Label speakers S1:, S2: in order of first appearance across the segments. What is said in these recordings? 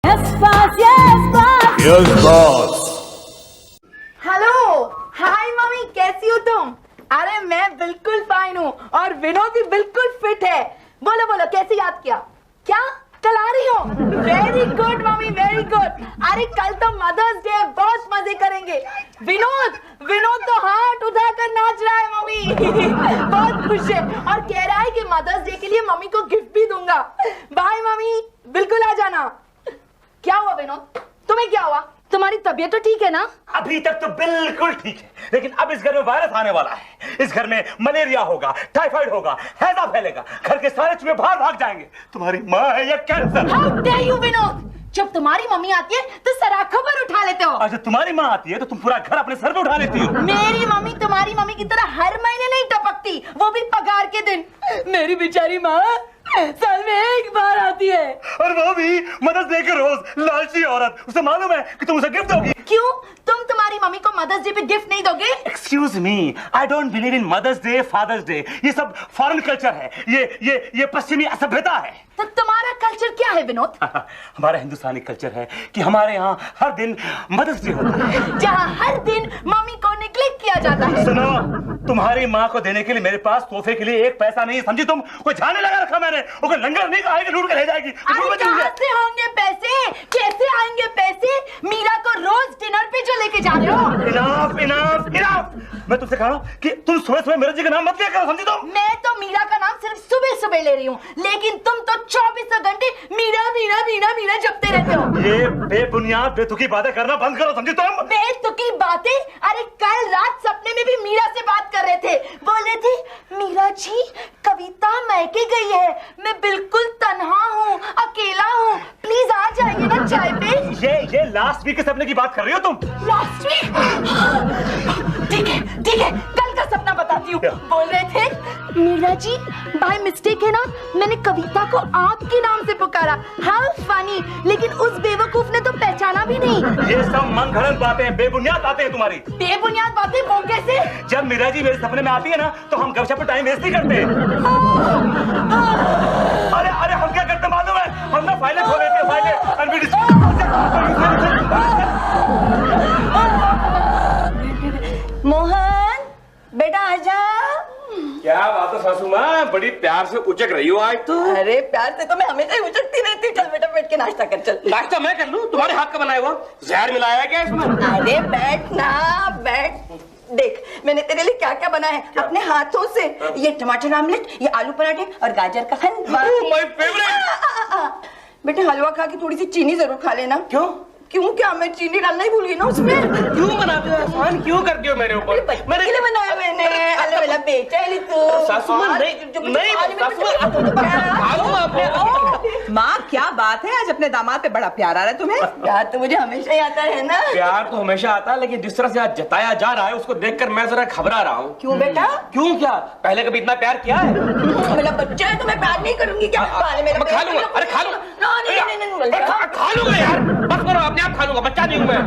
S1: Yes, boss. Yes, boss.
S2: Yes, boss.
S3: Hello, hi mummy, कैसी हो तुम? अरे मैं बिल्कुल फाइन हूँ और विनोद भी बिल्कुल फिट है। बोलो बोलो, कैसे याद किया? क्या कल आ रही हो? Very good mummy, very good. अरे कल तो मदर्स डे है, बहुत मजे करेंगे। विनोद विनोद तो हाथ उठाकर नाच रहा है मम्मी। बहुत खुश है और कह रहा है कि मदर्स डे के लिए मम्मी को गिफ्ट भी दूंगा। बाय मम्मी, बिल्कुल आ जाना। क्या हुआ विनोद, तुम्हें क्या हुआ? तुम्हारी तबीयत तो ठीक है ना?
S2: अभी तक तो बिल्कुल ठीक है, लेकिन अब इस घर में वायरस आने वाला है। इस घर में मलेरिया होगा, टाइफाइड होगा, हैजा फैलेगा, घर के सारे चूहे बाहर भाग जाएंगे। तुम्हारी माँ है या cancer?
S3: How dare you, Vinod? जब तुम्हारी मम्मी आती है तो सराखों पर उठा लेते हो।
S2: और जब तुम्हारी माँ आती है तो तुम पूरा घर अपने सर पे उठा लेती हो।
S3: मेरी मम्मी तुम्हारी मम्मी की तरह हर महीने नहीं टपकती, वो भी पगार के दिन। मेरी बेचारी माँ साल में एक बार आती है,
S2: और वो भी मदर्स डे के रोज। लालची औरत, उसे मालूम है कि तुम उसे गिफ्ट दोगी।
S3: क्यों? तुम तुम्हारी मम्मी को मदर्स डे पे गिफ्ट नहीं दोगे?
S2: Excuse me, I don't believe in mother's day, father's day. ये सब फॉरेन कल्चर है, ये पश्चिमी असभ्यता है।
S3: तो तुम्हारा कल्चर क्या है विनोद?
S2: हमारा हिंदुस्तानी कल्चर है कि हमारे यहाँ हर दिन मदर्स डे होता है,
S3: जहाँ हर दिन मम्मी को नेग्लेक्ट किया जाता है।
S2: सुनो, तुम्हारी माँ को देने के लिए मेरे पास तोहफे के लिए एक पैसा नहीं, समझी तुम? कोई झाने लगा रखा मैंने, वो लंगर नहीं आएगी, लूट कर ले जाएगी।
S3: अरे कहाँ से होंगे पैसे? कैसे आएंगे पैसे? मीरा को रोज डिनर पे जो लेके जा रहे हो?
S2: Enough enough enough. मैं तुमसे कहा कि तुम सुबह सुबह मेरे जी का नाम मत लिया करो, समझी तुम?
S3: मैं तो मीरा का नाम सिर्फ सुबह सुबह ले रही हूँ, लेकिन तुम तो 24 घंटे मीरा मीरा मीरा मीरा जपते रहते हो।
S2: ये बेबुनियाद बेतुकी बातें करना बंद करो, समझी तुम?
S3: बेतुकी बातें? अरे कल रात सपने में भी मीरा से बात कर रहे थे, बोल रहे थे मीरा जी कविता मैके गई है, मैं बिल्कुल तन्हा हूँ, अकेला हूँ, प्लीज आ जाइए ना चाय पे।
S2: ये लास्ट वीक के सपने की बात कर रही हो तुम?
S3: Last week? ठीक है, कल का सपना बताती हूँ। बोल रहे थे मीरा जी बाय मिस्टेक है ना, मैंने कविता को आपके नाम से पुकारा, हाउ फनी, लेकिन उस बेवकूफ ने तो पहचाना भी नहीं।
S2: ये सब मनगढ़ंत बातें, बेबुनियाद बातें हैं तुम्हारी।
S3: बेबुनियाद बातें वो कैसे?
S2: जब मीरा जी मेरे सपने में आती है ना तो हम गपशप पे टाइम वेस्ट नहीं करते। अरे अरे हम क्या करते मालूम है? हम ना फाइलें खो लेते हैं, फाइलें।
S3: मोहन बेटा आजा।
S4: क्या बात है सासू माँ, बड़ी प्यार से उचक रही हो आज तो।
S3: अरे प्यार से तो मैं हमेशा ही उचकती रहती हूँ। चल बेटा बैठ के नाश्ता कर, चल।
S4: नाश्ता मैं कर लूँ? तुम्हारे हाथ का बनाया हुआ जहर मिलाया है क्या इसमें?
S3: अरे बैठ ना, बैठ। देख मैंने तेरे लिए क्या क्या बनाया है अपने हाथों से। ये टमाटर आमलेट, ये आलू पराठे और गाजर का हलवा।
S4: My favourite.
S3: बेटा हलवा खा के थोड़ी सी चीनी जरूर खा लेना।
S4: क्यों?
S3: क्यों क्या? मैं चीनी डालना ही भूल गई ना उसमें।
S4: क्यों बनाते हो एहसान, क्यों करते हो मेरे ऊपर?
S3: मेरे लिए बनाया मैंने। अल्लाह वाला बेटा है तू।
S4: सासू माँ नहीं सासू माँ।
S5: माँ क्या बात है, आज अपने दामाद पे बड़ा प्यार आ रहा है तुम्हें।
S3: प्यार तो मुझे हमेशा ही आता है ना।
S4: प्यार तो हमेशा आता है, लेकिन जिस तरह से आज जताया जा रहा है उसको देखकर मैं जरा घबरा रहा हूँ।
S3: क्यों बेटा?
S4: क्यों क्या? पहले कभी इतना प्यार किया है?
S3: मेरा बच्चा है तो मैं प्यार नहीं करूंगी क्या?
S4: मैं खा लूंगा, अरे खा लूंगा, खा लूंगा यार, बस करो, अपने आप खा लूंगा, बच्चा नहीं हूँ मैं।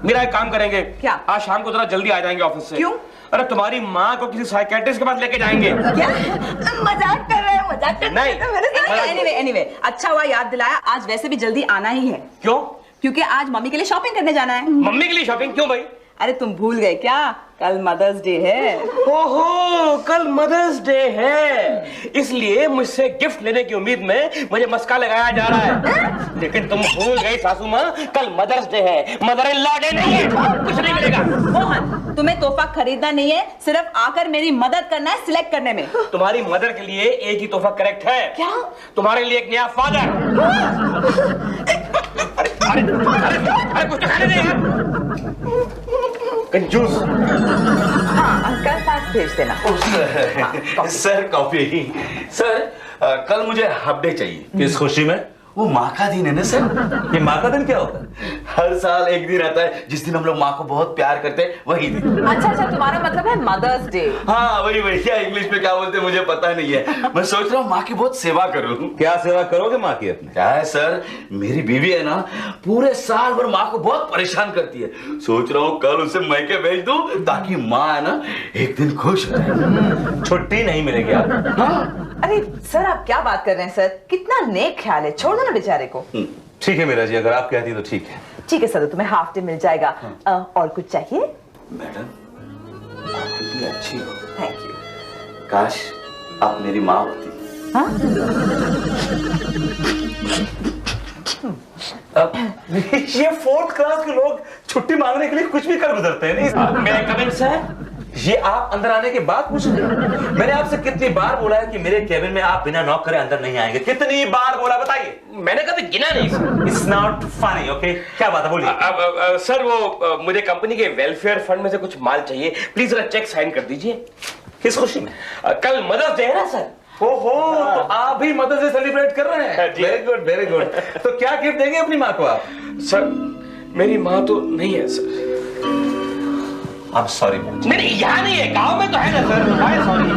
S4: मेरा एक काम करेंगे
S5: क्या?
S4: आज शाम को जरा जल्दी आ जाएंगे ऑफिस से।
S5: क्यों?
S4: अरे तुम्हारी माँ को किसी साइकियाट्रिस्ट के पास लेके जाएंगे।
S5: क्या?
S3: मजाक कर रहे हैं, मजाक कर रहे हैं मेरे साथ।
S5: एनीवे अच्छा हुआ याद दिलाया, आज वैसे भी जल्दी आना ही है।
S4: क्यों?
S5: क्योंकि आज मम्मी के लिए शॉपिंग करने जाना है।
S4: मम्मी के लिए शॉपिंग? क्यों भाई?
S5: अरे तुम भूल गए क्या, कल मदर्स डे है।
S4: ओहो, कल मदर्स डे है, इसलिए मुझसे गिफ्ट लेने की उम्मीद में मुझे मस्का लगाया जा रहा है। लेकिन तुम भूल गई सासू माँ, कल मदर्स डे है, मदर इन लॉ डे नहीं है, कुछ नहीं मिलेगा।
S5: मोहन तुम्हें तोहफा खरीदना नहीं है, सिर्फ आकर मेरी मदद करना है सिलेक्ट करने में।
S4: तुम्हारी मदर के लिए एक ही तोहफा करेक्ट है।
S5: क्या?
S4: तुम्हारे लिए एक नया फादर। अरे कुछ तो खाने दे यार, कंजूस।
S5: हाँ अंकल पास भेज देना।
S6: Sir coffee. सर कल मुझे हाफ डे चाहिए।
S2: किस खुशी में?
S6: वो माँ का दिन है ना सर।
S2: ये माँ का दिन क्या होता है?
S6: हर साल एक दिन आता है जिस दिन हम लोग माँ को बहुत प्यार करते हैं, वही दिन।
S5: अच्छा तुम्हारा मतलब है मदर्स डे।
S6: हाँ वही क्या इंग्लिश में क्या बोलते हैं मुझे पता नहीं है। मैं सोच रहा हूँ माँ की बहुत सेवा करूँ।
S2: क्या सेवा करोगे माँ की अपनी?
S6: क्या है सर, मेरी बीवी है ना, पूरे साल भर माँ को बहुत परेशान करती है। सोच रहा हूँ कल उसे मैके भेज दूं ताकि माँ है ना एक दिन खुश रहे।
S2: छुट्टी नहीं मिलेगी आप।
S5: अरे सर आप क्या बात कर रहे हैं सर, कितना नेक ख्याल है, छोड़ दो ना बेचारे को।
S2: ठीक है मीरा जी, अगर आप कहती तो ठीक है।
S5: ठीक है सर, तुम्हें हाफ डे मिल जाएगा। और कुछ चाहिए?
S6: मैडम आप कितनी अच्छी हो।
S5: Thank you.
S6: काश आप मेरी माँ होती।
S2: ये 4th क्लास के लोग छुट्टी मांगने के लिए कुछ भी कर गुजरते हैं नहीं।
S4: मैं कमिंग सर?
S2: ये आप अंदर आने के बाद पूछ रहे हैं? मैंने आपसे कितनी बार बोला है कि मेरे केबिन में आप बिना नॉक करे अंदर नहीं आएंगे? कितनी बार बोला बताइए?
S4: मैंने कभी गिना नहीं sir.
S2: It's not funny, okay? क्या बात है, बोलिए।
S4: सर वो मुझे कंपनी के वेलफेयर फंड में से कुछ माल चाहिए, प्लीज जरा चेक साइन कर दीजिए।
S2: किस खुशी में?
S4: कल मदर्स डे है ना सर।
S2: ओहो, तो आप भी मदर्स डे सेलिब्रेट कर रहे हैं?
S4: जी।
S2: Very good, very good. तो क्या गिफ्ट देंगे अपनी माँ को आप?
S4: सर मेरी माँ तो नहीं है सर।
S2: I'm sorry।
S4: नहीं यहाँ नहीं है, गांव में तो है ना sir. Sorry.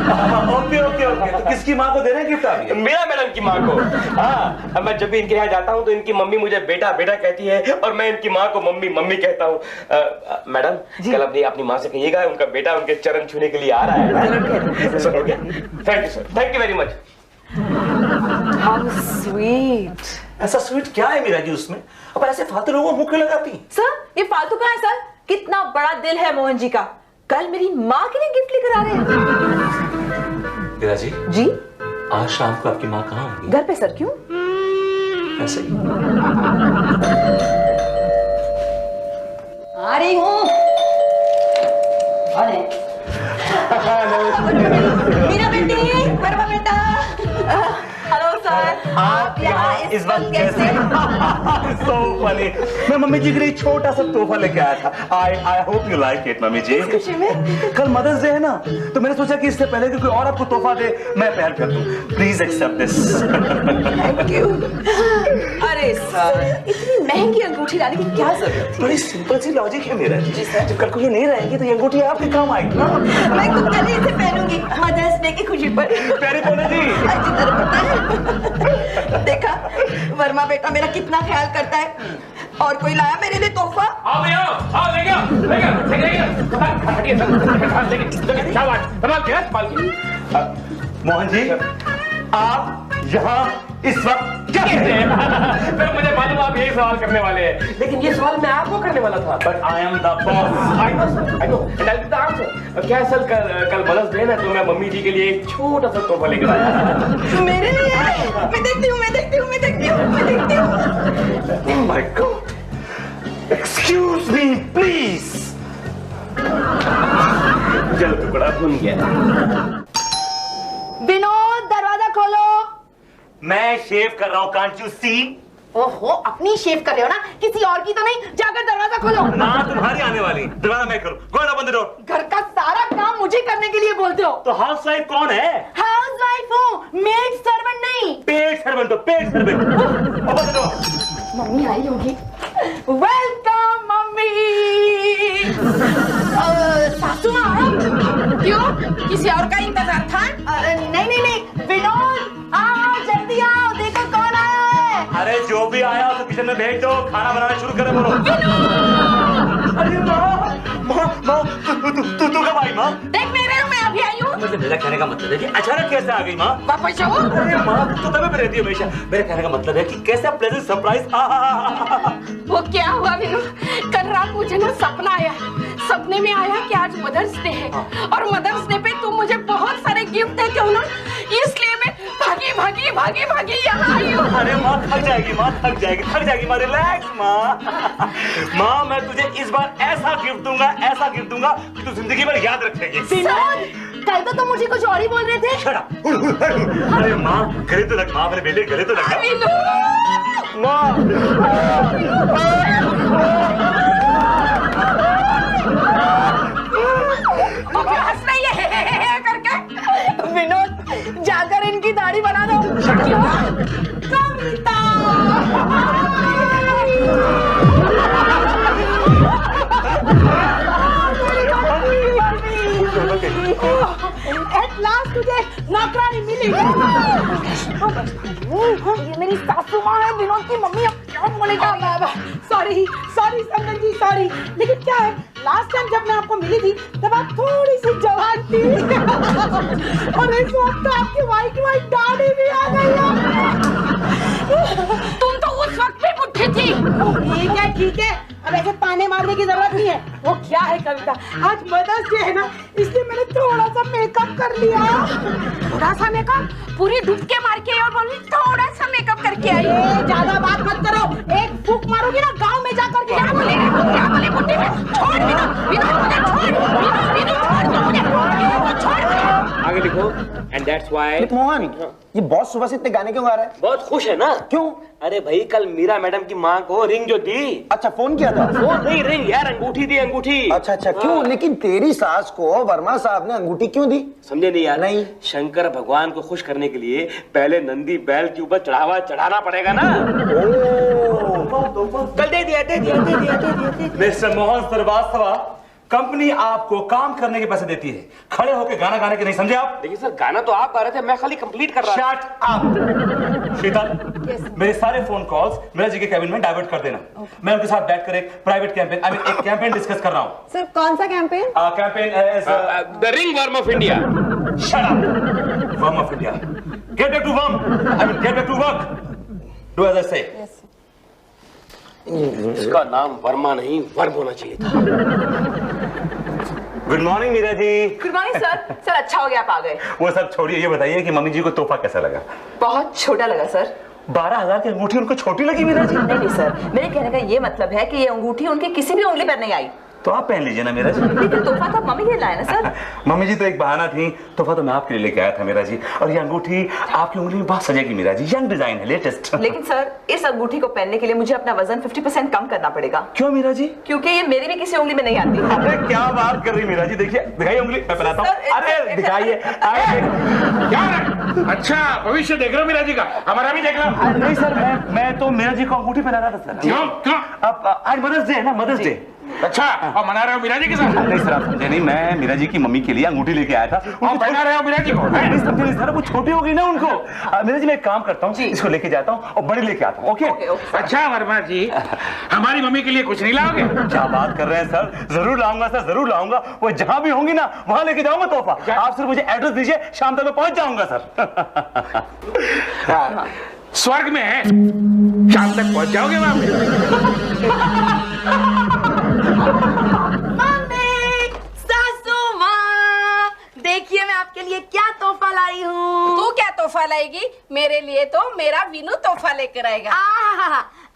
S2: Okay okay okay. तो किसकी माँ को दे रहे हैं गिफ्ट आप?
S4: मेरा मैडम की माँ को। हाँ, मैं जब भी इनके यहाँ जाता हूँ तो इनकी मम्मी मुझे बेटा बेटा कहती है और मैं इनकी माँ को मम्मी मम्मी कहता हूँ। मैडम कल अपनी माँ से कहिएगा उनका बेटा उनके चरण छूने के लिए आ रहा है। Sir okay, thank you sir, thank you very much.
S5: How sweet.
S2: ऐसा स्वीट क्या है मीरा जी उसमें? अब ऐसे फालतू लोगों को मुंह क्यों लगाती?
S5: सर ये फालतू कहाँ है सर? कितना बड़ा दिल है मोहन जी का, कल मेरी माँ के लिए गिफ्ट लेकर आ रहे हैं।
S2: मीरा जी,
S5: जी
S2: आज शाम को आपकी माँ कहाँ होंगी?
S5: घर पे सर। क्यों?
S2: ऐसे ही।
S5: आ रही हूँ। मीरा बेटी, वर्मा बेटा। हेलो सर, आप यहाँ इस वक्त कैसे?
S2: So funny। मैं मम्मी जी के लिए छोटा सा तोहफा लेके आया था। I hope you like it mummy ji.
S5: इस खुशी में?
S2: कल मदर्स डे है ना, तो मैंने सोचा कि इससे पहले कि कोई और आपको तोहफा दे मैं पहल कर दूं। Please accept this.
S5: Thank you. अरे सर इतनी महंगी अंगूठी लाने की क्या जरूरत थी?
S2: बड़ी सिंपल सी लॉजिक है मेरा जी। जब कल को ये नहीं रहेगी तो ये अंगूठी आपके काम आएगी ना।
S5: मैं तो कल ही इसे पहनूंगी मदर्स डे की खुशी पर।
S2: प्यारी बोले जी।
S5: देखा वर्मा बेटा मेरा कितना ख्याल करता है। और कोई लाया मेरे लिए तोहफा?
S4: आओ भैया, आओ ले गया। हटिए सर, क्या बात? संभाल के, संभाल के।
S2: मोहन जी, आप यहाँ इस वक्त क्या कहते हैं?
S4: सर मुझे मालूम आप यही सवाल करने वाले हैं, लेकिन ये सवाल मैं आपको करने वाला था।
S2: But I am the boss।
S4: I know sir, I know, and I'll give the answer। क्या सर कल मदर्स डे ना, तो मैं मम्मी जी के लिए एक छोटा सा तोहफा लेकर आया।
S5: मेरे लिए? मैं देखती हूँ, मैं देखती हूँ, मैं देखती हूँ, मैं देखती हूँ।
S2: Oh my God! Excuse me, please।
S4: जल टुकड़ा भून गया।
S3: विनोद दरवाजा खोलो।
S2: मैं शेव कर रहा हूँ, can't you see?
S3: ओहो, अपनी शेव कर रहे हो ना, किसी और की तो नहीं। जाकर दरवाजा खोलो।
S2: माँ तुम्हारी आने वाली, दरवाजा मैं करूँ। Go and open the door।
S3: घर का सारा काम मुझे करने के लिए बोलते हो।
S2: तो हाउस वाइफ कौन है?
S3: हाउस वाइफ हूँ, मेड सर्वेंट नहीं।
S2: पेड सर्वेंट हो, paid servant. Open the door।
S3: Mummy आई होगी। Welcome mummy. सासू माँ, क्यों? किसी और का इंतजार था? नहीं नहीं नहीं, विनोद आओ, जल्दी आओ, देखो कौन आया है।
S2: अरे जो भी आया उसे किचन में भेज दो, खाना बनाना शुरू करें। बोलो। अरे माँ, तू कब आई माँ?
S3: देख मेरे रूम में अभी आई हूँ।
S2: मतलब मेरा कहने का मतलब है कि अचानक कैसे आ गई माँ?
S3: वापस जाओ।
S2: अरे माँ तू तभी पे रहती है हमेशा। मेरे कहने का मतलब है कि कैसा प्लेजेंट सरप्राइज।
S7: वो क्या हुआ विनोद, कल रात मुझे ना सपना आया। सपने में आया कि आज मदर्स डे है और मदर्स डे पे तुम मुझे बहुत सारे गिफ्ट देते हो ना, इसलिए मैं भागी भागी भागी भागी यहाँ आई हूँ।
S2: अरे माँ थक जाएगी, माँ थक जाएगी माँ, रिलैक्स माँ। माँ मैं तुझे इस बार ऐसा गिफ्ट दूंगा कि तू जिंदगी भर याद रखेगी।
S3: विनोद, कल तो तुम मुझे कुछ और ही बोल रहे थे।
S2: Shut up। अरे माँ गले तो लग, माँ मेरे बेटे गले तो लग।
S7: विनोद अभी हंस रही है करके।
S3: विनोद जाकर इनकी दाढ़ी बना दो। कविता।
S7: एट लास्ट तुझे नौकरानी मिली।
S3: ये मेरी सासू माँ है, विनोद की मम्मी। अब क्या बोलेगा?
S7: सॉरी संगन जी, सॉरी। लेकिन क्या है, लास्ट टाइम जब मैं आपको मिली थी तब आप थोड़ी सी जवान थी और इस वक्त आपकी वाइट दाढ़ी भी आ गई है। तुम तो उस वक्त भी बुढ़ी ठीक है, अब ऐसे ताने मारने की जरूरत नहीं है। वो क्या है कविता, आज मदर्स डे है ना, इसलिए मैंने थोड़ा सा मेकअप कर लिया। थोड़ा सा मेकअप? पूरी डुबके मार के और बोली थोड़ा सा मेकअप करके आई। ज्यादा बात मत करो, एक फूंक मारोगी ना गांव में जाकर के। क्या बोले बुड्ढी में? छोड़ विनोद, मुझे छोड़, विनोद छोड़ दो मुझे, छोड़।
S4: आगे लिखो। And that's why.
S8: मोहन, ये बॉस सुबह से इतने गाने क्यों गा रहा है?
S4: बहुत खुश है ना?
S8: क्यों?
S4: अरे भाई कल मीरा मैडम की माँ को रिंग जो दी।
S8: अच्छा, फोन किया था?
S4: फोन नहीं, रिंग यार, अंगूठी दी, अंगूठी।
S8: अच्छा, क्यों? लेकिन तेरी सास को वर्मा साहब ने अंगूठी क्यों दी?
S4: समझे नहीं यार?
S8: नहीं।
S4: शंकर भगवान को खुश करने के लिए पहले नंदी बैल के ऊपर चढ़ावा चढ़ाना पड़ेगा ना। कल दे दिया।
S2: मिस्टर मोहन श्रीवास्तव, कंपनी आपको काम करने के पैसे देती है, खड़े होकर गाना गाने के नहीं, समझे आप?
S4: देखिए सर, गाना तो आप गा रहे थे, मैं खाली कंप्लीट कर रहा था।
S2: Shut up. शीतल, मेरे सारे फोन कॉल्स मीरा जी के कैबिन में डाइवर्ट कर देना। मैं उनके साथ बैठकर एक प्राइवेट कैंपेन, एक कैंपेन डिस्कस कर रहा हूँ।
S5: सर कौन सा campaign?
S2: Campaign
S4: the ringworm of India.
S2: Shut up. Worm of India. Get back to worm, get back to work. Do as I say.
S4: इसका नाम वर्मा नहीं, वर्म होना चाहिए था।
S2: Good morning Meera ji.
S5: Good morning sir. Sir अच्छा हो गया आप आ गए।
S2: वो सब छोड़िए, ये बताइए कि मम्मी जी को तोहफा कैसा लगा?
S5: बहुत छोटा लगा सर।
S2: 12,000 की अंगूठी उनको छोटी लगी मीरा जी?
S5: नहीं सर, मेरे कहने का ये मतलब है कि ये अंगूठी उनकी किसी भी उंगली पर नहीं आई।
S2: तो आप पहन लीजिए ना मीरा जी।
S5: लेकिन तोहफा तो मम्मी ने लाया ना सर।
S2: मम्मी जी तो एक बहाना थी, तोहफा तो मैं आपके लिए लेके आया था मीरा जी। और ये अंगूठी आपकी उंगली में बहुत सजेगी मीरा जी, यंग डिजाइन है, लेटेस्ट।
S5: लेकिन सर इस अंगूठी को पहनने के लिए मुझे अपना वजन 50% कम करना पड़ेगा।
S2: क्यों मीरा जी?
S5: क्योंकि ये मेरी भी किसी उंगली में नहीं आती।
S2: अरे क्या बात कर रही मीरा जी, देखिए दिखाइए उंगली, मैं पहनाता हूँ। अरे दिखाइए।
S9: क्या अच्छा भविष्य देख रहे हो मीरा जी का, हमारा भी देख लो।
S2: नहीं सर, मैं तो मीरा जी को अंगूठी पहना रहा था सर।
S9: क्यों?
S2: अब आज मदर्स डे है ना, मदर्स डे।
S9: अच्छा, और मना रहे हो मीरा जी के साथ?
S2: नहीं सर, आप समझे नहीं, मैं मीरा जी की मम्मी के लिए अंगूठी लेके आया था।
S9: और पहना रहे हो मीरा जी को?
S2: नहीं समझे नहीं सर, वो छोटी हो गई ना उनको। मीरा जी मैं एक काम करता हूँ, इसको लेके जाता हूँ और बड़ी लेके आता हूँ। ओके?
S9: अच्छा वर्मा जी, हमारी मम्मी के लिए कुछ नहीं लाओगे?
S2: क्या बात कर रहे हैं सर, जरूर लाऊंगा सर, जरूर लाऊंगा। वो जहां भी होंगी ना वहां लेके जाऊंगा तोहफा। आप सिर्फ मुझे एड्रेस दीजिए, शाम तक मैं पहुंच जाऊंगा सर।
S9: स्वर्ग में है, शाम तक पहुंच जाओगे वहां पे।
S3: मम्मी, सासू माँ, देखिए मैं आपके लिए क्या तोहफा लाई हूँ।
S7: तू क्या तोहफा लाएगी? मेरे लिए तो मेरा विनू तोहफा लेकर आएगा।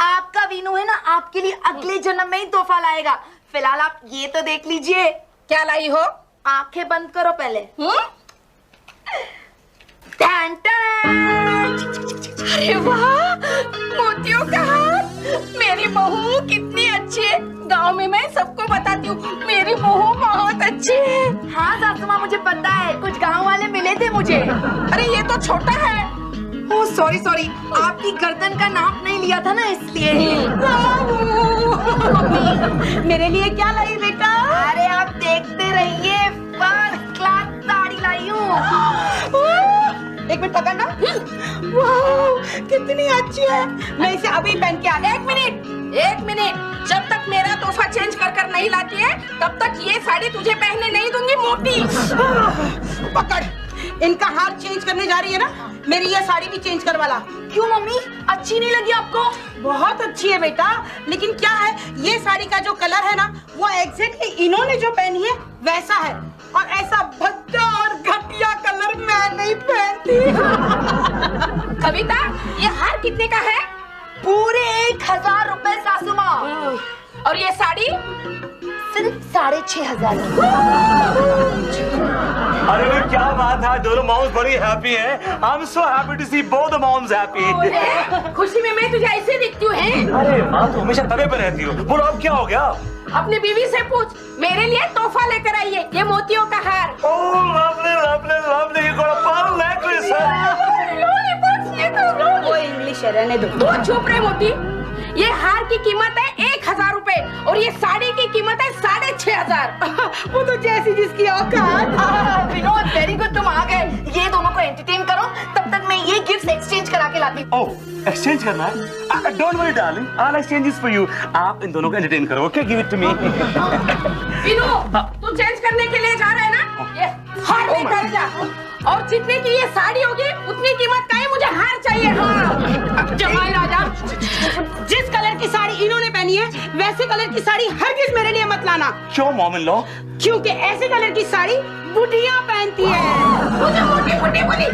S3: आपका वीनू है ना, आपके लिए अगले जन्म में ही तोहफा लाएगा। फिलहाल आप ये तो देख लीजिए।
S7: क्या लाई हो?
S3: आंखें बंद करो पहले। Tan tan.
S7: अरे वाह, मोतियों का हार। मेरी बहू कितनी अच्छी है, गांव में मैं सबको बताती हूँ मेरी बहू बहुत अच्छी है।
S3: हाँ सासू माँ, मुझे पता है, कुछ गांव वाले मिले थे मुझे।
S7: अरे ये तो छोटा है।
S3: ओह सॉरी, आपकी गर्दन का नाप नहीं लिया था ना, इसलिए।
S7: मेरे लिए क्या लाई बेटा?
S3: अरे आप देखते रहिए, फर्स्ट क्लास साड़ी लाई हूँ।
S7: एक मिनट पकड़ना। वाह, कितनी अच्छी है। मैं इसे अभी पहन के आ। एक मिनट, जब तक मेरा तोहफा चेंज कर नहीं लाती है, तब तक ये साड़ी तुझे पहनने नहीं दूंगी, मोटी। पकड़, इनका हार चेंज करने जा रही है ना, मेरी ये साड़ी भी चेंज करवा ला।
S3: क्यों मम्मी, अच्छी नहीं लगी आपको?
S7: बहुत अच्छी है बेटा, लेकिन क्या है, ये साड़ी का जो कलर है ना, वो एग्जैक्टली इन्होंने जो पहनी है वैसा है, और ऐसा भद्दा और घटिया कलर मैं नहीं पहनती। कविता, ये हार कितने का है?
S3: पूरे 1,000 रुपए सासू माँ।
S7: और ये साड़ी?
S3: सिर्फ 6,500 की।
S2: अरे वो क्या बात है, दोनों मॉम्स बड़ी हैप्पी हैं। I am so happy to see both the moms happy.
S7: खुशी में मैं तुझे ऐसे दिखती हूँ हैं?
S2: अरे माँ तो हमेशा तवे पे रहती हो, बोलो अब क्या हो गया?
S7: अपनी बीवी से पूछ, मेरे लिए तोहफा लेकर आई है, ये मोतियों का हार।
S2: ओह lovely lovely lovely, you got a Perl necklace.
S7: वो इंग्लिश है, रहने दो। तू चुप रहे मोती। ये हार की कीमत है 1,000 रुपए और ये साड़ी की कीमत है 6,500। वो तो जैसी जिसकी औकात।
S3: विनोद, वेरी गुड, तुम आ गए। ये दोनों को एंटरटेन करो, तब तक मैं ये गिफ्ट एक्सचेंज करा के लाती हूँ।
S2: ओह, एक्सचेंज करना है? Don't worry darling, I will exchange this for you. आप इन दोनों को एंटरटेन करो, okay? Give it to me.
S7: Vinu, तू चेंज करने के लिए जा रहा है ना? ये हार लेकर जा, और जितने की ये साड़ी होगी उतनी कीमत का ही मुझे हार चाहिए। हाँ, जमाई राजा, जिस कलर की साड़ी इन्होंने वैसे कलर की साड़ी हरगिज मेरे लिए मत लाना।
S2: क्यों मॉम इन लॉ?
S7: क्योंकि ऐसे कलर की साड़ी बुढ़िया पहनती है। मुझे मोटी मोटी बोली।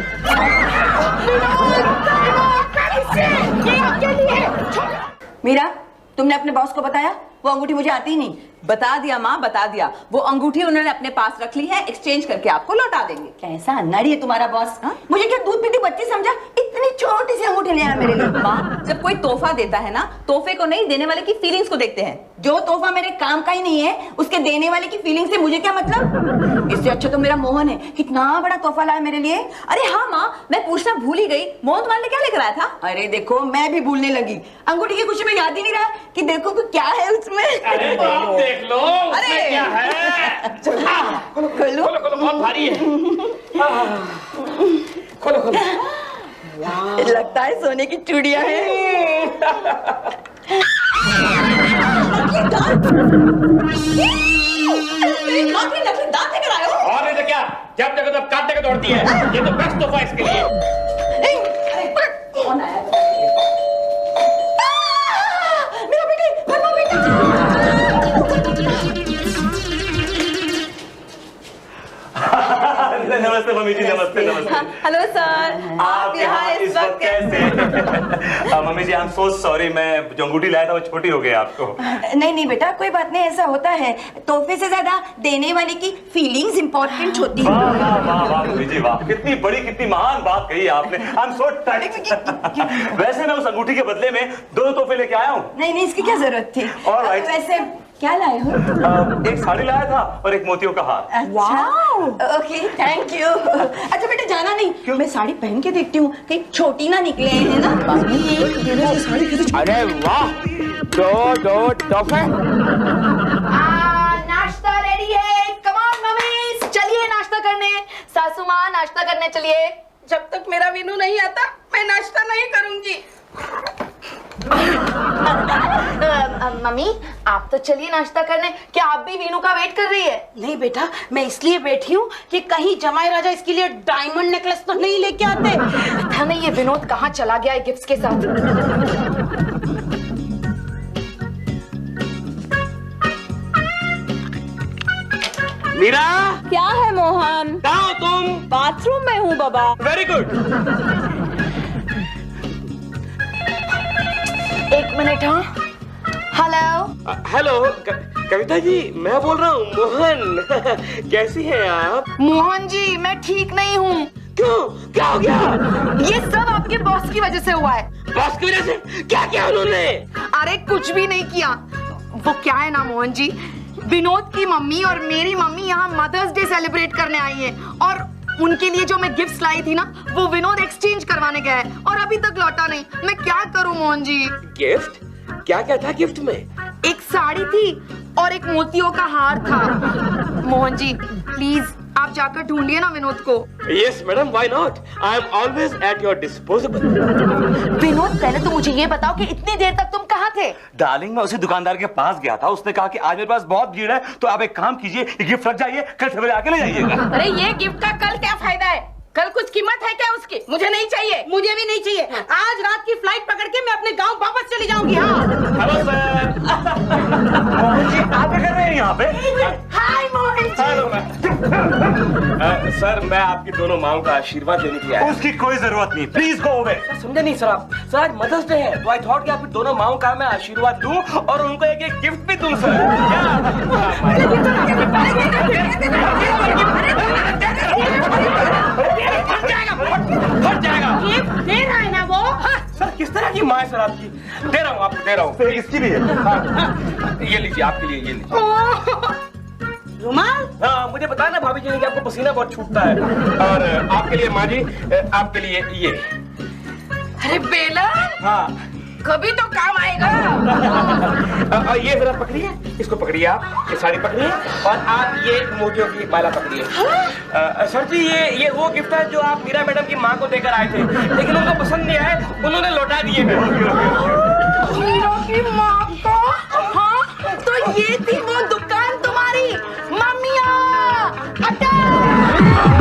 S7: ये आपके लिए।
S5: मीरा, तुमने अपने बॉस को बताया? वो अंगूठी मुझे आती ही नहीं। बता दिया माँ, बता दिया। वो अंगूठी उन्होंने अपने पास रख ली है, एक्सचेंज करके आपको लौटा देंगे। कैसा अन्नाड़ी है तुम्हारा बॉस? मुझे क्या दूध पीती बच्ची समझा? इतनी छोटी सी अंगूठी ले आया मेरे लिए। माँ, जब कोई तोहफा देता है ना, तोहफे को नहीं, देने वाले की फीलिंग्स को देखते हैं। जो तोहफा मेरे काम का ही नहीं है, उसके देने वाले की फीलिंग से मुझे क्या मतलब? इससे अच्छा तो मेरा मोहन है, कितना बड़ा तोहफा लाया मेरे लिए। अरे हाँ माँ, मैं पूछना भूल ही गई, मोहन तुम्हारे क्या लेकर आया था? अरे देखो, मैं भी भूलने लगी। अंगूठी की खुशी में याद ही नहीं रहा कि देखो क्या है उसमें।
S4: अरे देख लो,
S5: अरे
S4: क्या है?
S5: खोलो
S4: खोलो खोलो, बहुत भारी है। खोलो खोलो।
S5: लगता है सोने की चूड़ियां हैं। नकली दांत लेकर आए हो?
S4: और नहीं तो क्या, जब देखो तब काटने को दौड़ती है। ये तो बेस्ट तोहफा इसके लिए।
S5: कौन आया? मेरा बेटी, मेरा बेटा।
S2: नमस्ते मम्मी जी, नमस्ते नमस्ते।
S5: हेलो सर, आप यहाँ इस वक्त
S2: कैसे? Mummy ji, I am so sorry, मैं जो अंगूठी लाया था वो छोटी हो गई आपको।
S5: नहीं बेटा, कोई बात नहीं, ऐसा होता है। तोहफे से ज्यादा देने वाले की फीलिंग्स इंपॉर्टेंट होती है।
S2: वाह वाह वाह वाह मम्मी जी, वाह, कितनी बड़ी कितनी महान बात कही आपने। आई एम सो टच्ड। वैसे मैं उस अंगूठी के बदले में 2 तोहफे लेके आया हूँ।
S5: नहीं, इसकी क्या जरूरत थी?
S2: Alright.
S5: वैसे क्या लाए हो?
S2: एक साड़ी लाया था और एक मोतियों का हार।
S5: Okay, thank you. अच्छा बेटा, जाना नहीं। क्यों? मैं साड़ी पहन के देखती हूँ, कहीं छोटी ना निकले, है ना?
S4: अरे वाह, दो तोहफे।
S3: नाश्ता रेडी है। कम ऑन मम्मी, चलिए नाश्ता करने। सासू माँ, नाश्ता करने चलिए।
S7: जब तक मेरा विनू नहीं आता, मैं नाश्ता नहीं करूंगी।
S3: मम्मी, आप तो चलिए नाश्ता करने। क्या आप भी वीनू का वेट कर रही है?
S7: नहीं बेटा, मैं इसलिए बैठी हूँ कि कहीं जमाई राजा इसके लिए डायमंड नेकलेस तो नहीं लेके आते।
S3: पता नहीं ये विनोद कहाँ चला गया है गिफ्ट्स के साथ।
S4: मीरा,
S5: क्या है मोहन?
S4: कहाँ हो तुम?
S5: बाथरूम में हूँ बाबा।
S4: Very good.
S3: एक मिनट। हाँ, हेलो।
S4: हेलो कविता जी, मैं बोल रहा हूँ मोहन। कैसी हैं आप?
S3: मोहन जी, मैं ठीक नहीं हूँ।
S4: क्यों, क्या हो गया?
S3: ये सब आपके बॉस की वजह से हुआ है।
S4: बॉस की वजह से? क्या किया उन्होंने?
S3: अरे कुछ भी नहीं किया। वो क्या है ना मोहन जी, विनोद की मम्मी और मेरी मम्मी यहाँ मदर्स डे सेलिब्रेट करने आई है और उनके लिए जो मैं गिफ्ट्स लाई थी ना, वो विनोद एक्सचेंज करवाने गया है और अभी तक लौटा नहीं। मैं क्या करूं मोहन जी?
S4: गिफ्ट? क्या क्या था गिफ्ट में?
S3: एक साड़ी थी और एक मोतियों का हार था। मोहन जी प्लीज आप जाकर ढूंढिए ना विनोद को।
S4: Yes madam, why not, I am always at your disposable.
S3: Vinod, पहले तो मुझे ये बताओ कि इतनी देर तक तुम कहाँ थे?
S2: डार्लिंग, मैं उसी दुकानदार के पास गया था। उसने कहा कि आज मेरे पास बहुत भीड़ है, तो आप एक काम कीजिए, ये गिफ्ट रख जाइए, कल सवेरे आके ले जाइएगा।
S7: अरे ये गिफ्ट का कल क्या फायदा है? कल कुछ कीमत है क्या उसकी? मुझे नहीं चाहिए। मुझे भी नहीं चाहिए। आज रात की फ्लाइट पकड़ के मैं अपने गांव वापस चली जाऊंगी। हाँ।
S2: Hello sir. मोहन जी, आप क्या कर रहे हैं यहाँ पे?
S7: हाय मोहन जी।
S2: हेलो
S4: सर, मैं आपकी दोनों माओं का आशीर्वाद लेने के लिए आया।
S2: उसकी कोई जरूरत नहीं, प्लीज गो अवे।
S4: समझे नहीं सर आप? सर आज मदर्स डे है, तो आई थॉट कि आपकी दोनों माओं का मैं आशीर्वाद दूं और उनको एक एक गिफ्ट भी दूं सर। फट जाएगा।
S7: गिफ्ट दे रहा है ना वो?
S4: सर किस तरह की माँ है सर आपकी? दे रहा हूँ आपको, दे रहा हूँ।
S2: इसकी भी है।
S4: ये लीजिए, आपके लिए ये लीजिए।
S7: रुमाल?
S4: हाँ, मुझे बताया ना भाभी जी ने कि आपको पसीना बहुत छूटता है। और आपके लिए माँ जी, आपके लिए ये।
S7: अरे बेला,
S4: हाँ,
S7: कभी तो काम आएगा।
S4: और ये जरा पकड़िए, इसको पकड़िए आप, ये साड़ी पकड़िए और आप ये मोतियों की माला पकड़िए। सर जी, ये वो गिफ्ट है जो आप मीरा मैडम की माँ को देकर आए थे, लेकिन उनको पसंद नहीं आए, उन्होंने लौटा दिए।
S3: मीरा की माँ को? हाँ, तो ये थी वो दुकान तुम्हारी। मम्मिया, अटैक!